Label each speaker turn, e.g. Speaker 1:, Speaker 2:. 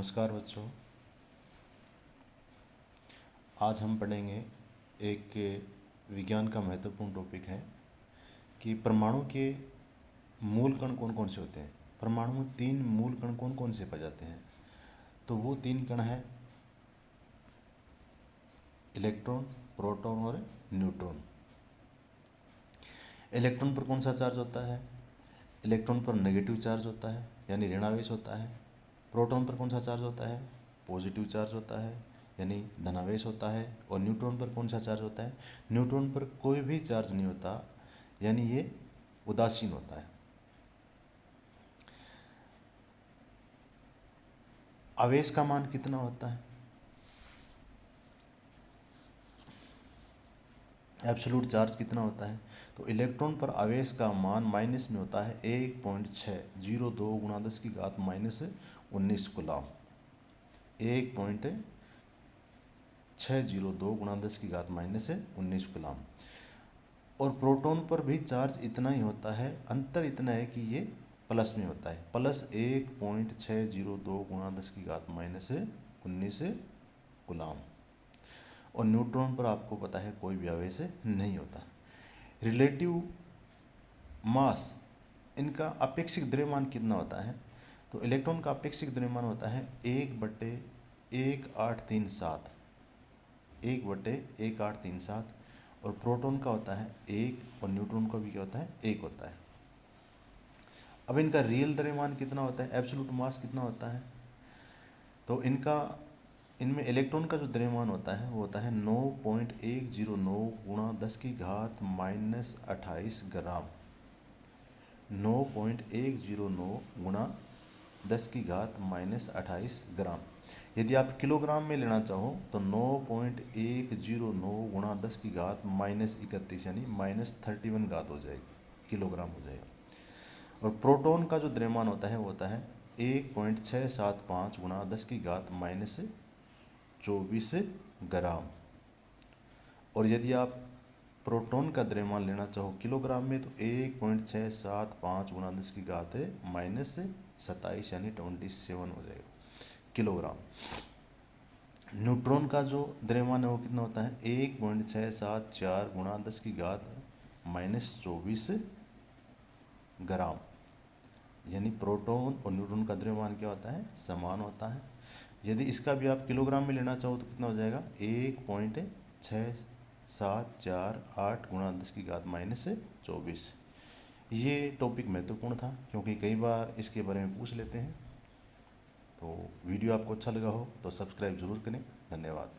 Speaker 1: नमस्कार बच्चों। आज हम पढ़ेंगे एक विज्ञान का महत्वपूर्ण टॉपिक है कि परमाणु के मूल कण कौन कौन से होते हैं। परमाणु में 3 मूल कण कौन कौन से पाए जाते हैं। तो वो 3 कण हैं इलेक्ट्रॉन, प्रोटॉन और न्यूट्रॉन। इलेक्ट्रॉन पर कौन सा चार्ज होता है? इलेक्ट्रॉन पर नेगेटिव चार्ज होता है यानी ऋणावेश होता है। प्रोटॉन पर कौन सा चार्ज होता है? पॉजिटिव चार्ज होता है यानी धनावेश होता है। और न्यूट्रॉन पर कौन सा चार्ज होता है? न्यूट्रॉन पर कोई भी चार्ज नहीं होता यानी ये उदासीन होता है। आवेश का मान कितना होता है? एब्सोल्यूट चार्ज कितना होता है? तो इलेक्ट्रॉन पर आवेश का मान माइनस में होता है 1.602 गुणा 10 की घात माइनस 19 कूलम। 1.602 गुणा 10 की घात माइनस 19 कूलम। और प्रोटॉन पर भी चार्ज इतना ही होता है, अंतर इतना है कि ये प्लस में होता है, प्लस 1.602 गुणा 10 की घात माइनस 19 कूलम। और न्यूट्रॉन पर आपको पता है कोई भी आवेश नहीं होता। रिलेटिव मास, इनका अपेक्षिक द्रव्यमान कितना होता है? तो इलेक्ट्रॉन का अपेक्षिक द्रव्यमान होता है 1/1837, 1/1837। और प्रोटॉन का होता है 1 और न्यूट्रॉन का भी क्या होता है? 1 होता है। अब इनका रियल द्रव्यमान कितना होता है? एब्सोल्यूट मास कितना होता है? तो इनमें इलेक्ट्रॉन का जो द्रव्यमान होता है वो होता है 9.109 गुणा 10 की घात माइनस 28 ग्राम। 9.109 गुणा 10 की घात माइनस 28 ग्राम। यदि आप किलोग्राम में लेना चाहो तो 9.109 गुणा 10 की घात माइनस 31 यानी माइनस 31 घात हो जाएगी, किलोग्राम हो जाएगा। और प्रोटॉन का जो द्रव्यमान होता है वो होता है 1.675 गुणा 10 की घात माइनस 24 ग्राम। और यदि आप प्रोटॉन का द्रव्यमान लेना चाहो किलोग्राम में तो 1.675 गुणा 10 की घात माइनस 27 यानी 27 हो जाएगा किलोग्राम। न्यूट्रॉन का जो द्रव्यमान है वो कितना होता है? 1.674 गुणा 10 की घात माइनस 24 ग्राम। यानी प्रोटॉन और न्यूट्रॉन का द्रव्यमान क्या होता है? समान होता है। यदि इसका भी आप किलोग्राम में लेना चाहो तो कितना हो जाएगा? 1.6748 गुणा 10 की घात माइनस 24। ये टॉपिक महत्वपूर्ण था क्योंकि कई बार इसके बारे में पूछ लेते हैं। तो वीडियो आपको अच्छा लगा हो तो सब्सक्राइब जरूर करें। धन्यवाद।